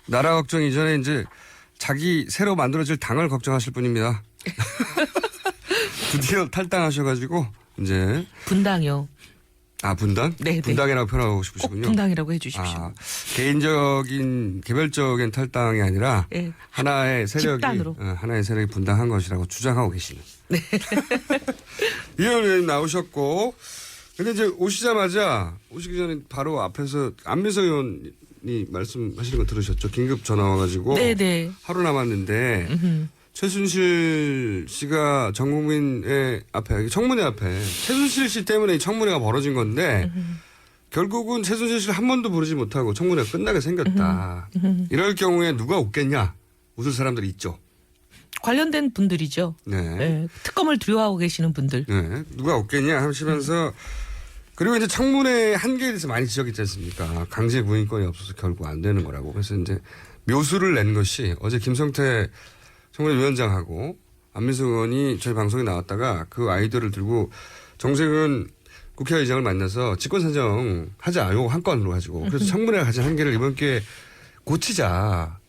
나라 걱정 이전에 이제 자기 새로 만들어질 당을 걱정하실 분입니다. 드디어 탈당하셔가지고 이제 분당이요. 아 분당? 네, 분당이라고 표현하고 꼭 싶으시군요. 분당이라고 해주십시오. 아, 개인적인 개별적인 탈당이 아니라 네. 하나의 세력이 집단으로. 하나의 세력이 분당한 것이라고 주장하고 계시는. 네. 이현 의원님 나오셨고, 근데 이제 오시기 전에 바로 앞에서 안민석 의원이 말씀하시는 거 들으셨죠? 긴급 전화 와가지고 네네. 하루 남았는데 최순실 씨가 전 국민의 앞에 청문회 앞에 최순실 씨 때문에 이 청문회가 벌어진 건데. 결국은 최순실 씨를 한 번도 부르지 못하고 청문회가 끝나게 생겼다. 이럴 경우에 누가 웃겠냐? 웃을 사람들이 있죠. 관련된 분들이죠. 네. 네. 특검을 두려워하고 계시는 분들. 네. 누가 웃겠냐 하시면서 그리고 이제 청문회 한계에 대해서 많이 지적했지 않습니까? 강제 구인권이 없어서 결국 안 되는 거라고. 그래서 이제 묘수를 낸 것이 어제 김성태 청문회 위원장하고 안민석 의원이 저희 방송에 나왔다가 그 아이디어를 들고 정세균 국회의장을 만나서 직권산정 하자. 요거 한 건으로 가지고. 그래서 청문회가 가진 한계를 이번 기회에 고치자.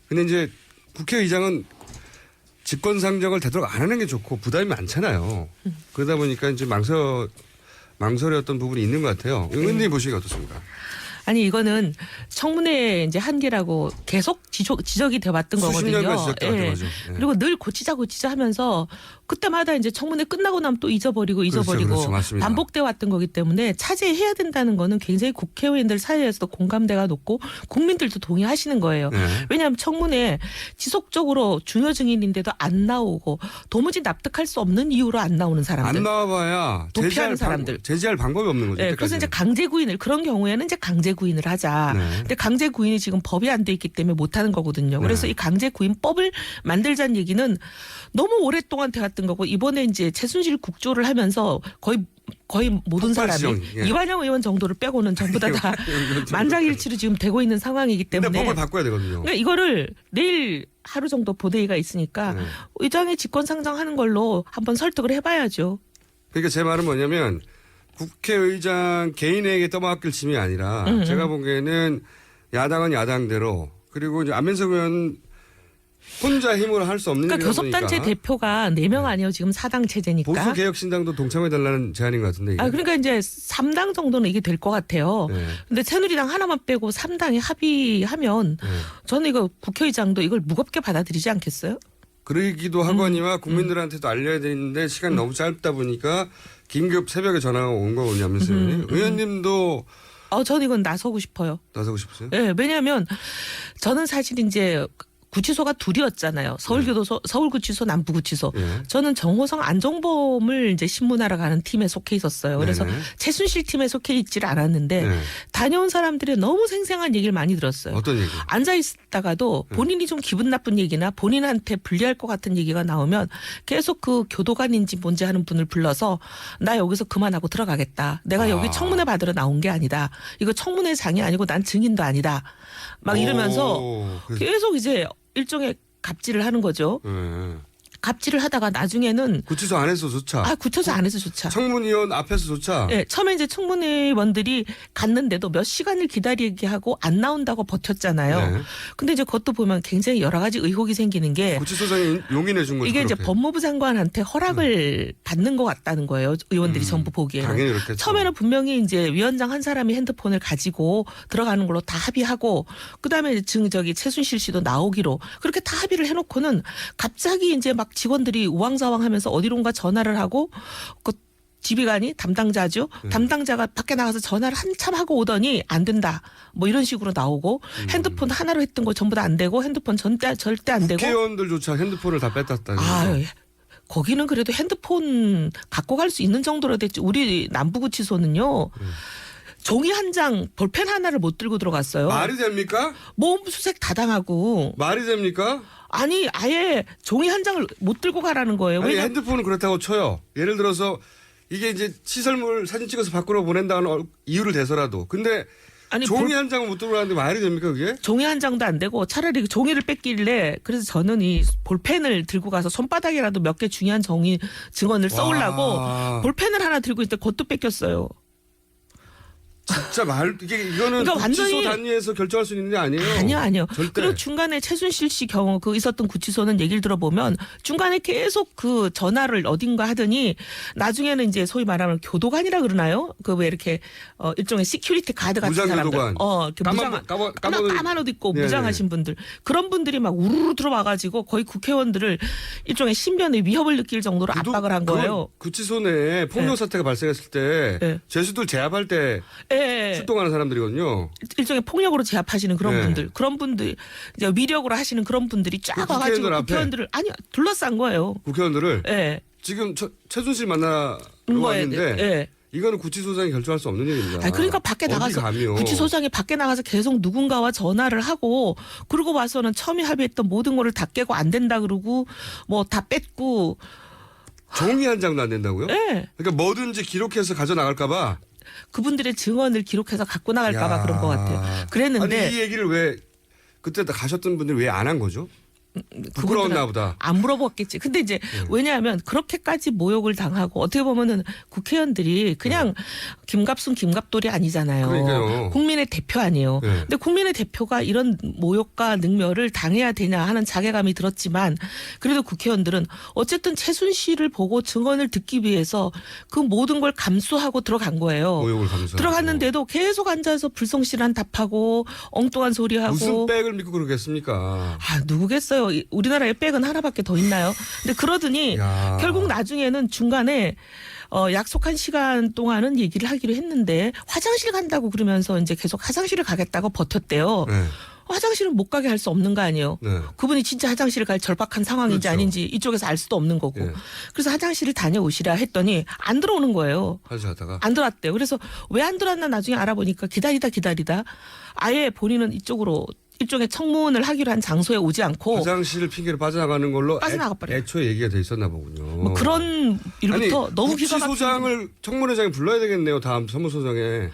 근데 이제 국회의장은 직권상정을 되도록 안 하는 게 좋고 부담이 많잖아요. 그러다 보니까 이제 망설였던 부분이 있는 것 같아요. 의원님 보시기가 어떻습니까? 아니 이거는 청문회 이제 한계라고 계속 지적이 돼왔던 수십 거거든요. 년간 지적돼왔던 거죠. 예. 그리고 늘 고치자 하면서 그때마다 이제 청문회 끝나고 나면 또 잊어버리고 그렇죠. 맞습니다. 반복돼 왔던 거기 때문에 차제해야 된다는 거는 굉장히 국회의원들 사이에서도 공감대가 높고 국민들도 동의하시는 거예요. 네. 왜냐하면 청문회 지속적으로 중요 증인인데도 안 나오고 도무지 납득할 수 없는 이유로 안 나오는 사람들. 안 나와봐야 도피하는 사람들. 제지할 방법이 없는 거죠. 네, 그래서 이제 강제 구인을 그런 경우에는 이제 강제 구인을 하자. 네. 근데 강제 구인이 지금 법이 안 돼 있기 때문에 못 하는 거거든요. 그래서 네. 이 강제 구인법을 만들자는 얘기는 너무 오랫동안 돼왔던 거고 이번에 이제 최순실 국조를 하면서 거의 모든 사람이 예. 이완영 의원 정도를 빼고는 전부 다 만장일치로 지금 되고 있는 상황이기 때문에. 근데 법을 바꿔야 되거든요. 그러니까 이거를 내일 하루 정도 본회의가 있으니까 네. 의장의 직권상정하는 걸로 한번 설득을 해봐야죠. 그러니까 제 말은 뭐냐면 국회의장 개인에게 떠맡길 짐이 아니라 제가 보기에는 야당은 야당대로 그리고 이제 안민석 의원 혼자 힘으로 할 수 없는 그러니까 일이다 보니까 교섭단체 대표가 4명 아니에요. 지금 4당 체제니까. 보수개혁신당도 동참해달라는 제안인 것 같은데. 이게. 그러니까 이제 3당 정도는 이게 될 것 같아요. 네. 근데 새누리당 하나만 빼고 3당이 합의하면 저는 이거 국회의장도 이걸 무겁게 받아들이지 않겠어요? 그러기도 하거니와 국민들한테도 알려야 되는데 시간이 너무 짧다 보니까 긴급 새벽에 전화가 온 거거든요. 안민석 의원님. 의원님도 저는 이건 나서고 싶어요. 나서고 싶으세요? 네, 왜냐하면 저는 사실 이제 구치소가 둘이었잖아요. 서울교도소, 서울구치소, 남부구치소. 네. 저는 정호성, 안종범을 이제 신문하러 가는 팀에 속해 있었어요. 그래서 네네. 최순실 팀에 속해 있지를 않았는데 네. 다녀온 사람들이 너무 생생한 얘기를 많이 들었어요. 어떤 얘기? 앉아 있다가도 본인이 좀 기분 나쁜 얘기나 본인한테 불리할 것 같은 얘기가 나오면 계속 그 교도관인지 뭔지 하는 분을 불러서 나 여기서 그만하고 들어가겠다. 내가 여기 청문회 받으러 나온 게 아니다. 이거 청문회장이 아니고 난 증인도 아니다. 막 이러면서 계속 이제 일종의 갑질을 하는 거죠. 네. 갑질을 하다가 나중에는 구치소 안에서조차. 구치소 안에서조차. 청문위원 앞에서조차. 네, 처음에 이제 청문회원들이 갔는데도 몇 시간을 기다리게 하고 안 나온다고 버텼잖아요. 네. 근데 이제 그것도 보면 굉장히 여러 가지 의혹이 생기는 게 구치소장이 용인해 준 거죠. 이게 이제 그렇게. 법무부 장관한테 허락을 받는 것 같다는 거예요. 의원들이 전부 보기에는. 당연히 그렇겠죠. 처음에는 분명히 이제 위원장 한 사람이 핸드폰을 가지고 들어가는 걸로 다 합의하고 그다음에 최순실 씨도 나오기로 그렇게 다 합의를 해놓고는 갑자기 이제 막 직원들이 우왕좌왕하면서 어디론가 전화를 하고 그 지휘관이 담당자죠. 담당자가 밖에 나가서 전화를 한참 하고 오더니 안 된다. 뭐 이런 식으로 나오고 핸드폰 하나로 했던 거 전부 다 안 되고 핸드폰 절대 안 되고. 국회의원들조차 핸드폰을 다 뺐다. 거기는 그래도 핸드폰 갖고 갈 수 있는 정도로 됐지. 우리 남부구치소는요. 종이 한 장, 볼펜 하나를 못 들고 들어갔어요. 말이 됩니까? 몸수색 다 당하고. 말이 됩니까? 아니 아예 종이 한 장을 못 들고 가라는 거예요. 아니 핸드폰은 그렇다고 쳐요. 예를 들어서 이게 이제 시설물 사진 찍어서 밖으로 보낸다는 이유를 대서라도. 근데 아니, 종이 한 장을 못 들고 가는데 말이 됩니까 그게? 종이 한 장도 안 되고 차라리 종이를 뺏길래 그래서 저는 이 볼펜을 들고 가서 손바닥이라도 몇 개 중요한 증언을 써오려고 볼펜을 하나 들고 있는데 그것도 뺏겼어요. 진짜 이거는 그러니까 구치소 완전히 단위에서 결정할 수 있는 게 아니에요. 아니요. 절대. 그리고 중간에 최순실 씨 경우 그 있었던 구치소는 얘기를 들어보면 중간에 계속 그 전화를 어딘가 하더니 나중에는 이제 소위 말하는 교도관이라 그러나요? 그 왜 이렇게 일종의 시큐리티 가드 같은 사람들. 무장교도관. 이렇게 까만 옷 입고 네, 무장하신 분들. 그런 분들이 막 우르르 들어와가지고 거의 국회의원들을 일종의 신변의 위협을 느낄 정도로 압박을 한 거예요. 구치소 내에 폭력 사태가 발생했을 때 네. 죄수들 제압할 때 예. 출동하는 사람들이거든요. 일종의 폭력으로 제압하시는 그런 네. 분들 이제 위력으로 하시는 그런 분들이 쫙 그 와가지고 국회의원들 앞에? 국회의원들을 둘러싼 거예요. 국회의원들을 예. 지금 최순실 만나러 거예요. 왔는데 예. 이거는 구치소장이 결정할 수 없는 일입니다. 아니, 그러니까 밖에 어디 나가서 가면. 구치소장이 밖에 나가서 계속 누군가와 전화를 하고 그러고 와서는 처음에 합의했던 모든 거를 다 깨고 안 된다 그러고 뭐 다 뺐고 종이 한 장도 안 된다고요? 예. 그러니까 뭐든지 기록해서 가져 나갈까봐. 그분들의 증언을 기록해서 갖고 나갈까봐 야. 그런 것 같아요. 그랬는데 아니 이 얘기를 왜 그때 가셨던 분들이 왜 안 한 거죠? 부끄러웠나 보다. 안 물어봤겠지. 근데 이제 왜냐하면 그렇게까지 모욕을 당하고 어떻게 보면은 국회의원들이 그냥 김갑순 김갑돌이 아니잖아요. 그러니까요. 국민의 대표 아니에요. 네. 근데 국민의 대표가 이런 모욕과 능멸을 당해야 되냐 하는 자괴감이 들었지만 그래도 국회의원들은 어쨌든 최순실을 보고 증언을 듣기 위해서 그 모든 걸 감수하고 들어간 거예요. 모욕을 감수하고. 들어갔는데도 계속 앉아서 불성실한 답하고 엉뚱한 소리하고 무슨 백을 믿고 그러겠습니까? 누구겠어요. 우리나라에 백은 하나밖에 더 있나요? 근데 그러더니 야. 결국 나중에는 중간에 약속한 시간 동안은 얘기를 하기로 했는데 화장실 간다고 그러면서 이제 계속 화장실을 가겠다고 버텼대요. 네. 화장실은 못 가게 할 수 없는 거 아니에요. 네. 그분이 진짜 화장실을 갈 절박한 상황인지 그렇죠. 아닌지 이쪽에서 알 수도 없는 거고. 예. 그래서 화장실을 다녀오시라 했더니 안 들어오는 거예요. 화장실 갔다가. 안 들어왔대요. 그래서 왜 안 들어왔나 나중에 알아보니까 기다리다 아예 본인은 이쪽으로 일종의 청문을 하기로 한 장소에 오지 않고 화장실 핑계로 빠져나가는 걸로 빠져나가버려요. 애초에 얘기가 돼 있었나 보군요. 뭐 그런 일부터 아니, 너무 기가 막힌. 구치소장을 청문회장에 불러야 되겠네요. 다음 사무소장에.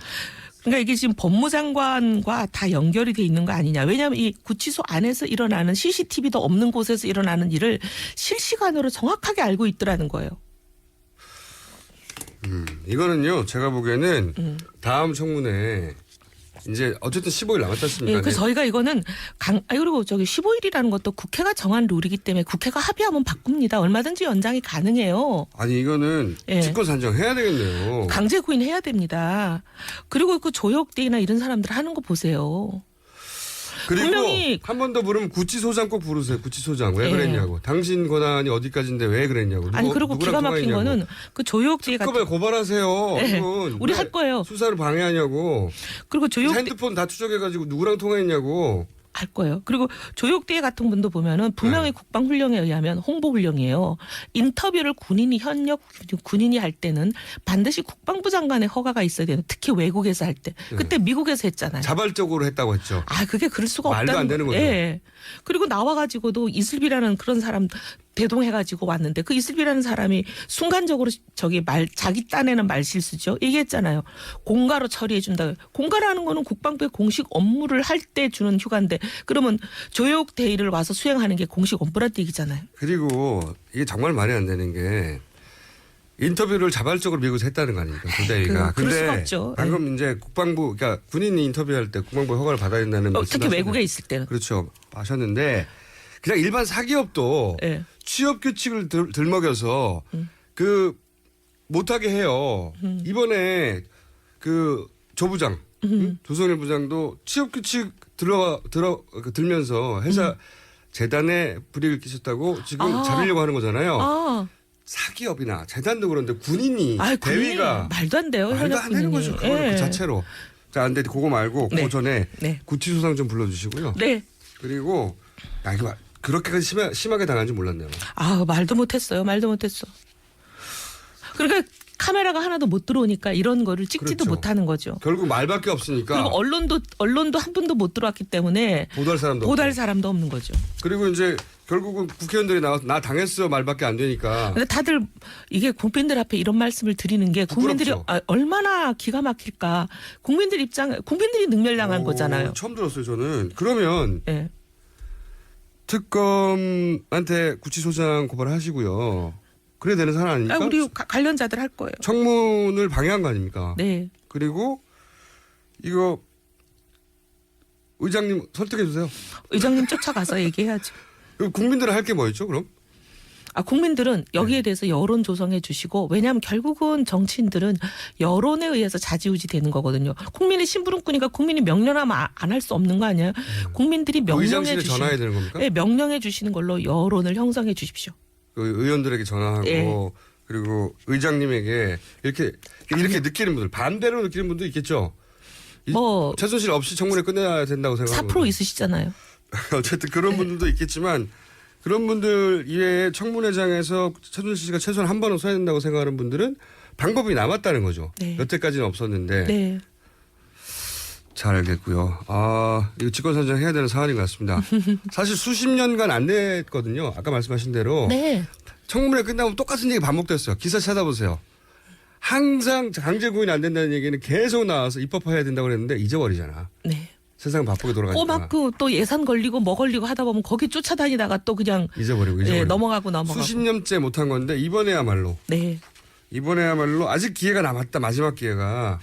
그러니까 이게 지금 법무장관과 다 연결이 돼 있는 거 아니냐. 왜냐하면 이 구치소 안에서 일어나는 CCTV도 없는 곳에서 일어나는 일을 실시간으로 정확하게 알고 있더라는 거예요. 이거는요. 제가 보기에는 다음 청문회 이제 어쨌든 15일 남았지 않습니까? 예, 그래서 저희가 이거는 그리고 저기 15일이라는 것도 국회가 정한 룰이기 때문에 국회가 합의하면 바꿉니다. 얼마든지 연장이 가능해요. 아니 이거는 예. 직권 산정해야 되겠네요. 강제 구인해야 됩니다. 그리고 그 조혁대나 이런 사람들 하는 거 보세요. 그리고 분명히 한 번 더 부르면 구치소장 꼭 부르세요. 구치소장 왜 예. 그랬냐고. 당신 권한이 어디까지인데 왜 그랬냐고. 아니 그리고 누구랑 기가 막힌 통화했냐고. 거는 그 조혁대 같은 특검에 고발하세요. 예. 이건 우리 왜 할 거예요. 수사를 방해하냐고. 그리고 조혁대 핸드폰 다 추적해가지고 누구랑 통화했냐고. 할 거예요. 그리고 조혁대 같은 분도 보면은 분명히 네. 국방훈령에 의하면 홍보훈령이에요. 인터뷰를 현역 군인이 할 때는 반드시 국방부 장관의 허가가 있어야 되는. 특히 외국에서 할 때. 그때 미국에서 했잖아요. 자발적으로 했다고 했죠. 그게 그럴 수가 말도 없다는 안 되는 거죠. 예. 그리고 나와가지고도 이슬비라는 그런 사람 대동해가지고 왔는데 그 이슬비라는 사람이 순간적으로 자기 딴에는 말 실수죠. 얘기했잖아요. 공가로 처리해준다. 공가라는 거는 국방부의 공식 업무를 할 때 주는 휴가인데 그러면 조योग 대의를 와서 수행하는 게 공식 업무란 얘기잖아요. 그리고 이게 정말 말이 안 되는 게 인터뷰를 자발적으로 미국에서 했다는 거 아닙니까? 조대위가. 그럴 수가 없죠. 방금 이제 국방부, 그러니까 군인이 인터뷰할 때 국방부 허가를 받아야 된다는 특히 외국에 있을 때는. 그렇죠. 하셨는데 그냥 일반 사기업도 예. 취업 규칙을 들먹여서 그 못하게 해요. 이번에 그 조부장, 조성일 부장도 취업 규칙 들면서 회사 재단에 불이익을 끼쳤다고 지금 잡으려고 하는 거잖아요. 사기업이나 재단도 그런데 군인이 대위가 말도 안 돼요. 말도 안 되는 거죠. 그거는 그 자체로. 자, 안 돼. 그거 말고 네. 그 전에 네. 구치소장 좀 불러주시고요. 네. 그리고 이거 그렇게까지 심하게 당한지 몰랐네요. 말도 못했어요. 말도 못했어. 그러니까 카메라가 하나도 못 들어오니까 이런 거를 찍지도 그렇죠. 못하는 거죠. 결국 말밖에 없으니까. 그리고 언론도 한 분도 못 들어왔기 때문에 보도할 사람도 보도할 없고. 사람도 없는 거죠. 그리고 이제 결국은 국회의원들이 나와서 나 당했어 말밖에 안 되니까. 근데 다들 이게 국민들 앞에 이런 말씀을 드리는 게 국민들이 부끄럽죠. 얼마나 기가 막힐까. 국민들이 능멸당한 거잖아요. 처음 들었어요 저는. 그러면 네. 특검한테 구치소장 고발하시고요. 그래야 되는 사람 아닙니까? 우리 관련자들 할 거예요. 청문을 방해한 거 아닙니까? 네. 그리고 이거 의장님 설득해 주세요. 의장님 쫓아가서 얘기해야죠. 국민들은 할 게 뭐였죠, 그럼? 국민들은 여기에 대해서 여론 조성해 주시고, 왜냐하면 결국은 정치인들은 여론에 의해서 좌지우지 되는 거거든요. 국민의 심부름꾼이니까 국민이 명령하면 안 할 수 없는 거 아니에요? 국민들이 명령해 의장실에 전화해야 되는 겁니까? 네, 명령해 주시는 걸로 여론을 형성해 주십시오. 그 의원들에게 전화하고 예. 그리고 의장님에게 이렇게 느끼는 분들, 반대로 느끼는 분도 있겠죠. 뭐 최순실 없이 청문회 끝내야 된다고 생각하는 4% 있으시잖아요. 어쨌든 그런 분들도 있겠지만 그런 분들 이외에 청문회장에서 최순실 씨가 최소한 한 번은 서야 된다고 생각하는 분들은 방법이 남았다는 거죠. 네. 여태까지는 없었는데. 네. 잘 알겠고요. 이거 직권산정 해야 되는 사안인 것 같습니다. 사실 수십 년간 안 됐거든요. 아까 말씀하신 대로. 네. 청문회 끝나면 똑같은 얘기 반복됐어요. 기사 찾아보세요. 항상 강제 구인이 안 된다는 얘기는 계속 나와서 입법해야 된다고 그랬는데 잊어버리잖아. 네. 세상 바쁘게 돌아가니까. 꼬막 또 예산 걸리고 뭐 걸리고 하다 보면 거기 쫓아다니다가 또 그냥 잊어버리고. 네, 넘어가고. 수십 년째 못한 건데 이번에야말로 아직 기회가 남았다. 마지막 기회가.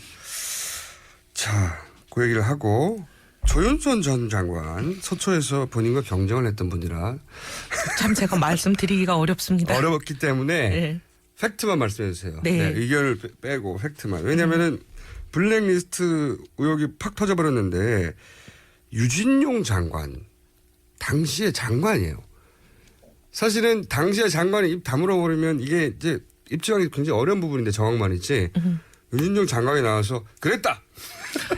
자, 그 얘기를 하고 조윤선 전 장관 서초에서 본인과 경쟁을 했던 분이라 참 제가 말씀드리기가 어렵습니다. 어려웠기 때문에 네. 팩트만 말씀해 주세요. 네. 의견을 빼고 팩트만. 왜냐하면은 블랙리스트 의혹이 팍 터져버렸는데 유진용 장관 당시의 장관이에요. 사실은 당시의 장관이 입 다물어 버리면 이게 이제 입증하기 굉장히 어려운 부분인데 정황만 있지. 유진용 장관이 나와서 그랬다.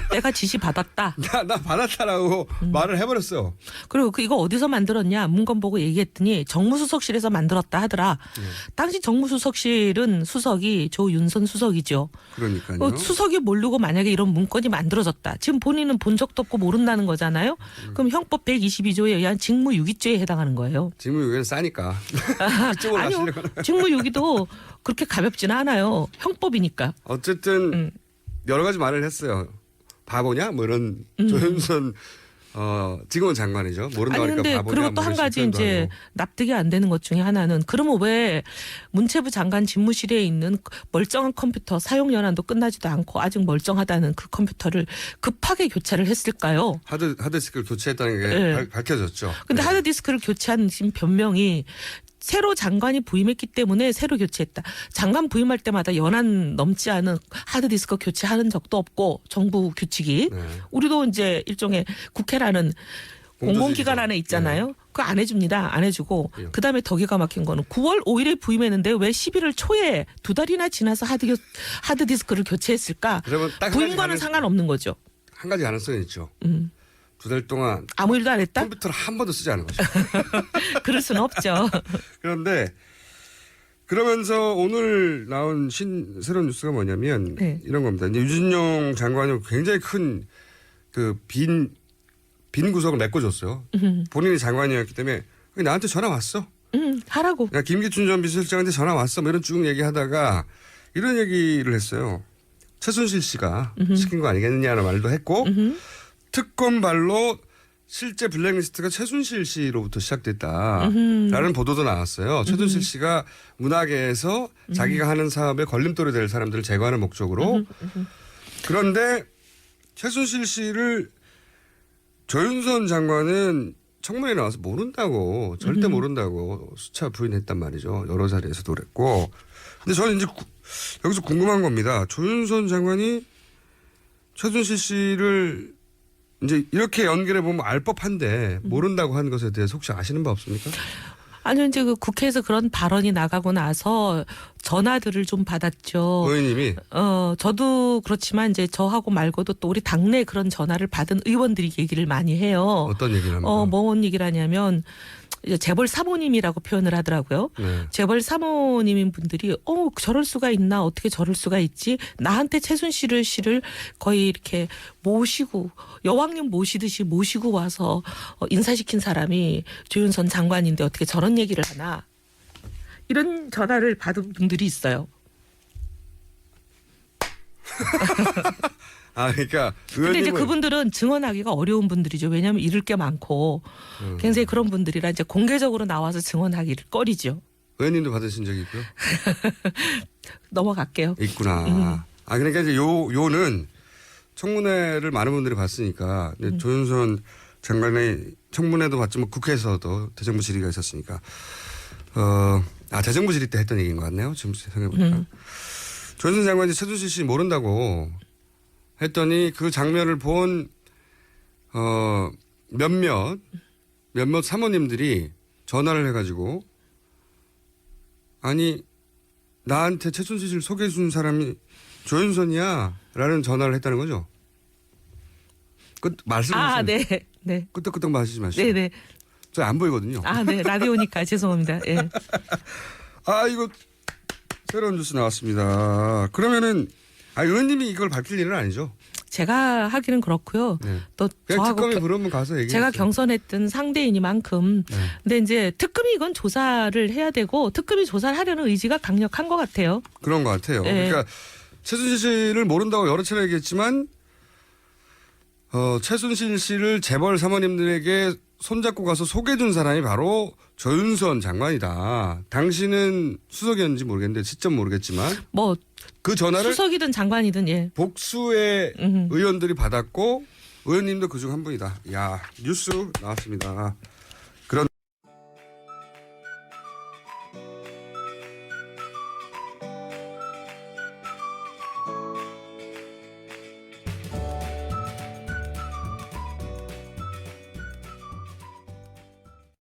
내가 지시 받았다. 나 받았다라고 말을 해버렸어. 그리고 이거 어디서 만들었냐 문건 보고 얘기했더니 정무수석실에서 만들었다 하더라. 당시 정무수석실은 수석이 조윤선 수석이죠. 그러니까요. 수석이 모르고 만약에 이런 문건이 만들어졌다. 지금 본인은 본 적도 없고 모른다는 거잖아요. 그럼 형법 122조에 의한 직무유기죄에 해당하는 거예요. 직무유기는 싸니까. 그쪽으로 아니요. 가시려고. 직무유기도 그렇게 가볍지는 않아요. 형법이니까. 어쨌든 여러 가지 말을 했어요. 바보냐? 뭐 이런 조윤선 지금은 장관이죠. 모른다고 하니까 근데 바보냐? 그리고 또 한 가지 이제 납득이 안 되는 것 중에 하나는 그러면 왜 문체부 장관 집무실에 있는 멀쩡한 컴퓨터 사용 연한도 끝나지도 않고 아직 멀쩡하다는 그 컴퓨터를 급하게 교체를 했을까요? 하드디스크를 교체했다는 게 네. 밝혀졌죠. 근데 네. 하드디스크를 교체한 지금 변명이 새로 장관이 부임했기 때문에 새로 교체했다. 장관 부임할 때마다 연한 넘지 않은 하드디스크 교체하는 적도 없고 정부 규칙이. 네. 우리도 이제 일종의 국회라는 공공기관 안에 있잖아요. 그거 안 해줍니다. 안 해주고. 예. 그다음에 더 기가 막힌 거는 9월 5일에 부임했는데 왜 11월 초에 2달이나 지나서 하드디스크를 교체했을까? 그러면 딱 부임과는 상관없는 거죠. 한 가지 가능성이 있죠. 2달 동안 아무 일도 안 했다? 컴퓨터를 한 번도 쓰지 않은 거죠. 그럴 수는 없죠. 그런데 그러면서 오늘 나온 새로운 뉴스가 뭐냐면 네. 이런 겁니다. 이제 유진용 장관이 굉장히 큰 그 빈 구석을 메꿔줬어요. 본인이 장관이었기 때문에 나한테 전화 왔어. 하라고. 야, 김기춘 전 비서실장한테 전화 왔어. 뭐 이런 쭉 얘기하다가 이런 얘기를 했어요. 최순실 씨가 시킨 거 아니겠느냐는 말도 했고 특검발로 실제 블랙리스트가 최순실 씨로부터 시작됐다라는 보도도 나왔어요. 최순실 씨가 문화계에서 자기가 하는 사업에 걸림돌이 될 사람들을 제거하는 목적으로. 그런데 최순실 씨를 조윤선 장관은 청문회에 나와서 모른다고 절대 모른다고 수차 부인했단 말이죠. 여러 자리에서도 그랬고. 근데 저는 이제 여기서 궁금한 겁니다. 조윤선 장관이 최순실 씨를 이제 이렇게 연결해 보면 알 법한데 모른다고 하는 것에 대해서 혹시 아시는 바 없습니까? 아니요, 이제 그 국회에서 그런 발언이 나가고 나서 전화들을 좀 받았죠. 의원님이 저도 그렇지만 이제 저하고 말고도 또 우리 당내 그런 전화를 받은 의원들이 얘기를 많이 해요. 어떤 얘기를 합니까? 뭔 얘기를 하냐면 이제 재벌 사모님이라고 표현을 하더라고요. 네. 재벌 사모님인 분들이 저럴 수가 있나 어떻게 저럴 수가 있지 나한테 최순실 씨를 거의 이렇게 모시고 여왕님 모시듯이 모시고 와서 인사시킨 사람이 조윤선 장관인데 어떻게 저런 얘기를 하나 이런 전화를 받은 분들이 있어요. 그러니까 근데 이제 그분들은 증언하기가 어려운 분들이죠. 왜냐하면 잃을 게 많고 굉장히 그런 분들이라 이제 공개적으로 나와서 증언하기를 꺼리죠. 의원님도 받으신 적이 있고요. 넘어갈게요. 있구나. 그러니까 이제 요는 청문회를 많은 분들이 봤으니까 근데 조윤선 장관의 청문회도 봤지만 국회에서도 대정부 질의가 있었으니까 대정부 질의 때 했던 얘기인 것 같네요. 지금 생각해보니까. 조윤선 장관이 최순실 씨 모른다고 했더니 그 장면을 본 몇몇 사모님들이 전화를 해가지고 아니 나한테 최순실 씨를 소개해 준 사람이 조윤선이야 라는 전화를 했다는 거죠. 말씀하세요. 네. 네. 끄떡끄떡 마시지 마시고. 네네. 저 안 보이거든요. 네. 라디오니까 죄송합니다. 예. 이거 새로운 뉴스 나왔습니다. 그러면은 의원님이 이걸 밝힐 일은 아니죠? 제가 하기는 그렇고요. 네. 또 그냥 저하고 특검이 부르면 가서 얘기해. 제가 경선했던 상대이니만큼. 네. 근데 이제 특검이 이건 조사를 해야 되고 특검이 조사를 하려는 의지가 강력한 것 같아요. 그런 것 같아요. 네. 그러니까 최순실 씨를 모른다고 여러 차례 얘기했지만 최순실 씨를 재벌 사모님들에게 손잡고 가서 소개해준 사람이 바로 조윤선 장관이다. 당신은 수석이었는지 모르겠는데 시점 모르겠지만 뭐 그 전화를 수석이든 장관이든 예. 복수의 의원들이 받았고 의원님도 그중 한 분이다. 야 뉴스 나왔습니다.